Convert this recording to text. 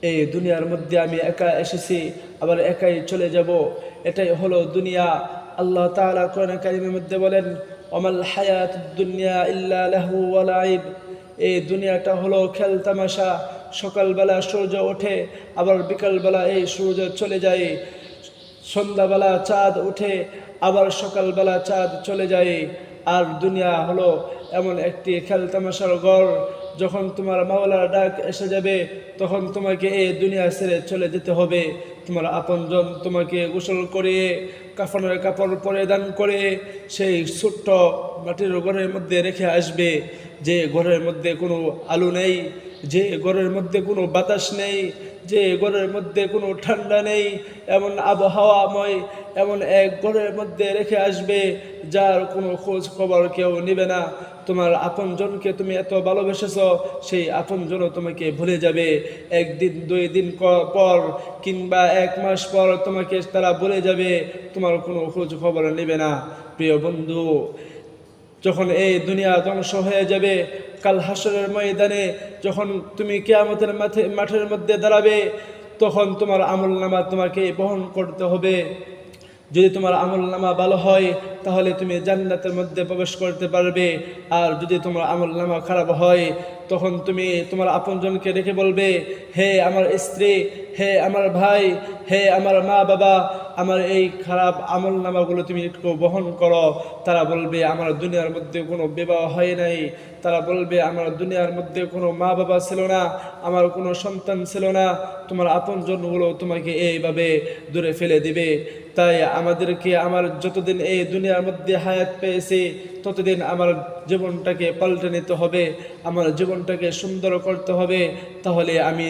এই দুনিয়ার মধ্যে আমি একা এসেছি, আবার একাই চলে যাব। এটাই হলো দুনিয়া। আল্লাহ তাআলা কোরআন কারীমের মধ্যে বলেন, ওমাল হায়াতুদ দুনিয়া ইল্লা লাহু ওয়া লাইব। এই দুনিয়াটা হলো খেল তামাশা। সকালবেলা সূর্য ওঠে, আবার বিকালবেলা এই সূর্য চলে যায়। সন্ধ্যাবেলা চাঁদ ওঠে, আবার সকালবেলা চাঁদ চলে যায়। আর দুনিয়া হলো এমন একটি খেলতামাশার ঘর। যখন তোমার মাওলার ডাক এসে যাবে, তখন তোমাকে এই দুনিয়া ছেড়ে চলে যেতে হবে। তোমার আপনজন তোমাকে গোসল করে, কাফনের কাপড় পরিধান করে সেই ছোট্ট মাটির ঘরের মধ্যে রেখে আসবে, যে ঘরের মধ্যে কোনো আলো নেই, যে ঘরের মধ্যে কোনো বাতাস নেই, যে ঘরের মধ্যে কোনো ঠান্ডা নেই। এমন আবহাওয়াময় এমন এক ঘরের মধ্যে রেখে আসবে, যার কোনো খোঁজ খবর কেউ নেবে না। তোমার আপনজনকে তুমি এত ভালোবেসেছ, সেই আপনজনও তোমাকে ভুলে যাবে। একদিন 2 দিন পর কিংবা 1 মাস পর তোমাকে তারা ভুলে যাবে, তোমার কোনো খোঁজ খবর নেবে না। প্রিয় বন্ধু, যখন এই দুনিয়া ধ্বংস হয়ে যাবে, কাল হাসরের ময়দানে যখন তুমি কিয়ামতের মাঠের মধ্যে দাঁড়াবে, তখন তোমার আমলনামা তোমাকে বহন করতে হবে। যদি তোমার আমলনামা ভালো হয়, তাহলে তুমি জান্নাতের মধ্যে প্রবেশ করতে পারবে। আর যদি তোমার আমলনামা খারাপ হয়, তখন তুমি তোমার আপনজনকে ডেকে বলবে, হে আমার স্ত্রী, হে আমার ভাই, হে আমার মা বাবা, আমার এই খারাপ আমলনামাগুলো তুমি একটু বহন করো। তারা বলবে, আমার দুনিয়ার মধ্যে কোনো বিবাহ হয় নাই। তারা বলবে, আমার দুনিয়ার মধ্যে কোনো মা বাবা ছিল না, আমার কোনো সন্তান ছিল না। তোমার আপনজনগুলো তোমাকে এইভাবে দূরে ফেলে দিবে। তাই আমাদেরকে আমার যতদিন এই দুনিয়ার মধ্যে হায়াত পেয়েছি, ততদিন আমার জীবনটাকে পাল্টে নিতে হবে, আমার জীবনটাকে সুন্দর করতে হবে। তাহলে আমি